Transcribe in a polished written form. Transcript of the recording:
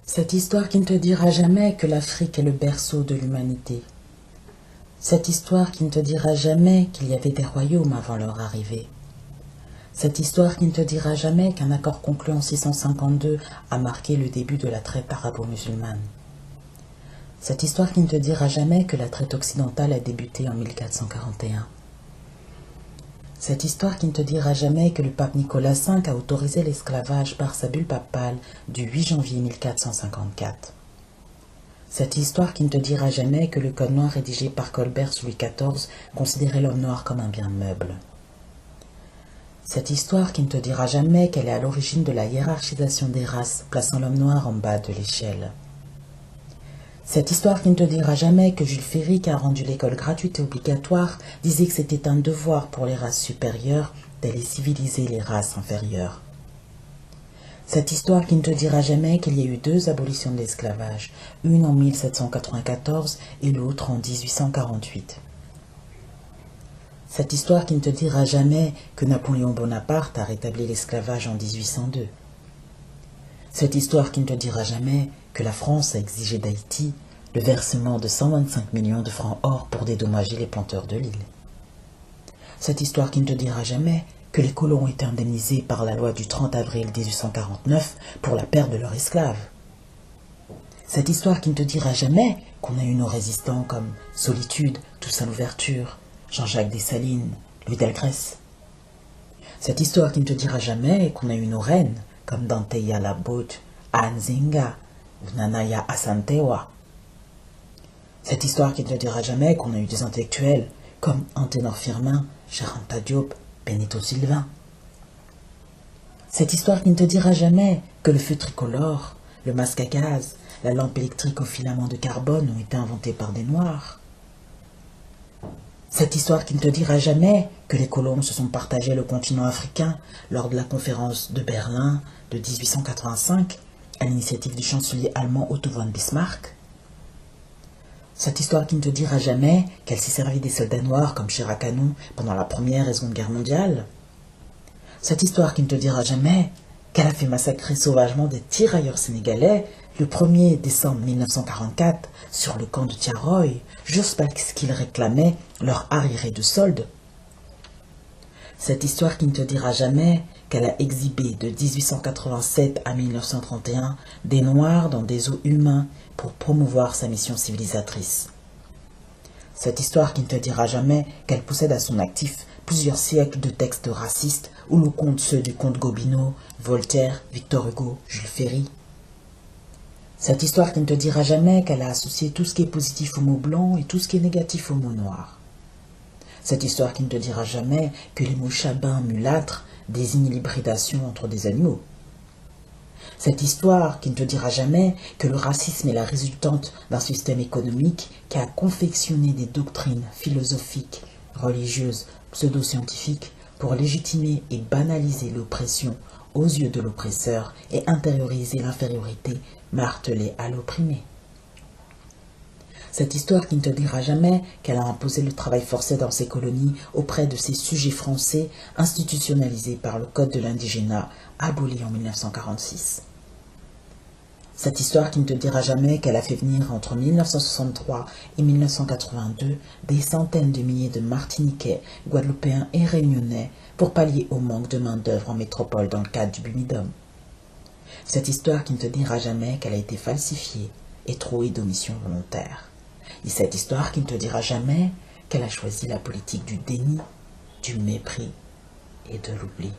Cette histoire qui ne te dira jamais que l'Afrique est le berceau de l'humanité. Cette histoire qui ne te dira jamais qu'il y avait des royaumes avant leur arrivée. Cette histoire qui ne te dira jamais qu'un accord conclu en 652 a marqué le début de la traite arabo-musulmane. Cette histoire qui ne te dira jamais que la traite occidentale a débuté en 1441. Cette histoire qui ne te dira jamais que le pape Nicolas V a autorisé l'esclavage par sa bulle papale du 8 janvier 1454. Cette histoire qui ne te dira jamais que le code noir rédigé par Colbert sous Louis XIV considérait l'homme noir comme un bien meuble. Cette histoire qui ne te dira jamais qu'elle est à l'origine de la hiérarchisation des races, plaçant l'homme noir en bas de l'échelle. Cette histoire qui ne te dira jamais que Jules Ferry, qui a rendu l'école gratuite et obligatoire, disait que c'était un devoir pour les races supérieures d'aller civiliser les races inférieures. Cette histoire qui ne te dira jamais qu'il y a eu deux abolitions de l'esclavage, une en 1794 et l'autre en 1848. Cette histoire qui ne te dira jamais que Napoléon Bonaparte a rétabli l'esclavage en 1802. Cette histoire qui ne te dira jamais que la France a exigé d'Haïti le versement de 125 millions de francs or pour dédommager les planteurs de l'île. Cette histoire qui ne te dira jamais que les colons ont été indemnisés par la loi du 30 avril 1849 pour la perte de leurs esclaves. Cette histoire qui ne te dira jamais qu'on a eu nos résistants comme Solitude, Toussaint Louverture, Jean-Jacques Dessalines, Louis Delgrès. Cette histoire qui ne te dira jamais qu'on a eu nos reines comme Danteya Labot, Anne Zinga ou Nanaya Asantewa. Cette histoire qui ne te dira jamais qu'on a eu des intellectuels comme Anténor Firmin, Cheikh Anta Diop, Benito Sylvain. Cette histoire qui ne te dira jamais que le feu tricolore, le masque à gaz, la lampe électrique au filament de carbone ont été inventés par des Noirs. Cette histoire qui ne te dira jamais que les colons se sont partagés le continent africain lors de la conférence de Berlin de 1885 à l'initiative du chancelier allemand Otto von Bismarck. Cette histoire qui ne te dira jamais qu'elle s'est servie des soldats noirs comme Chirac Canon pendant la Première et Seconde Guerre mondiale. Cette histoire qui ne te dira jamais qu'elle a fait massacrer sauvagement des tirailleurs sénégalais le 1er décembre 1944 sur le camp de Tiaroy, juste parce qu'ils réclamaient leur arriéré de solde. Cette histoire qui ne te dira jamais qu'elle a exhibé de 1887 à 1931 des Noirs dans des eaux humains pour promouvoir sa mission civilisatrice. Cette histoire qui ne te dira jamais qu'elle possède à son actif plusieurs siècles de textes racistes où l'on compte ceux du comte Gobineau, Voltaire, Victor Hugo, Jules Ferry. Cette histoire qui ne te dira jamais qu'elle a associé tout ce qui est positif au mot blanc et tout ce qui est négatif au mot noir. Cette histoire qui ne te dira jamais que les mots chabin, mulâtre désignent l'hybridation entre des animaux. Cette histoire qui ne te dira jamais que le racisme est la résultante d'un système économique qui a confectionné des doctrines philosophiques, religieuses, pseudo-scientifiques pour légitimer et banaliser l'oppression aux yeux de l'oppresseur et intérioriser l'infériorité martelée à l'opprimé. Cette histoire qui ne te dira jamais qu'elle a imposé le travail forcé dans ses colonies auprès de ses sujets français institutionnalisés par le Code de l'indigénat aboli en 1946. Cette histoire qui ne te dira jamais qu'elle a fait venir entre 1963 et 1982 des centaines de milliers de Martiniquais, Guadeloupéens et Réunionnais pour pallier au manque de main-d'œuvre en métropole dans le cadre du Bumidum. Cette histoire qui ne te dira jamais qu'elle a été falsifiée et trouée d'omission volontaire. Et cette histoire qui ne te dira jamais qu'elle a choisi la politique du déni, du mépris et de l'oubli.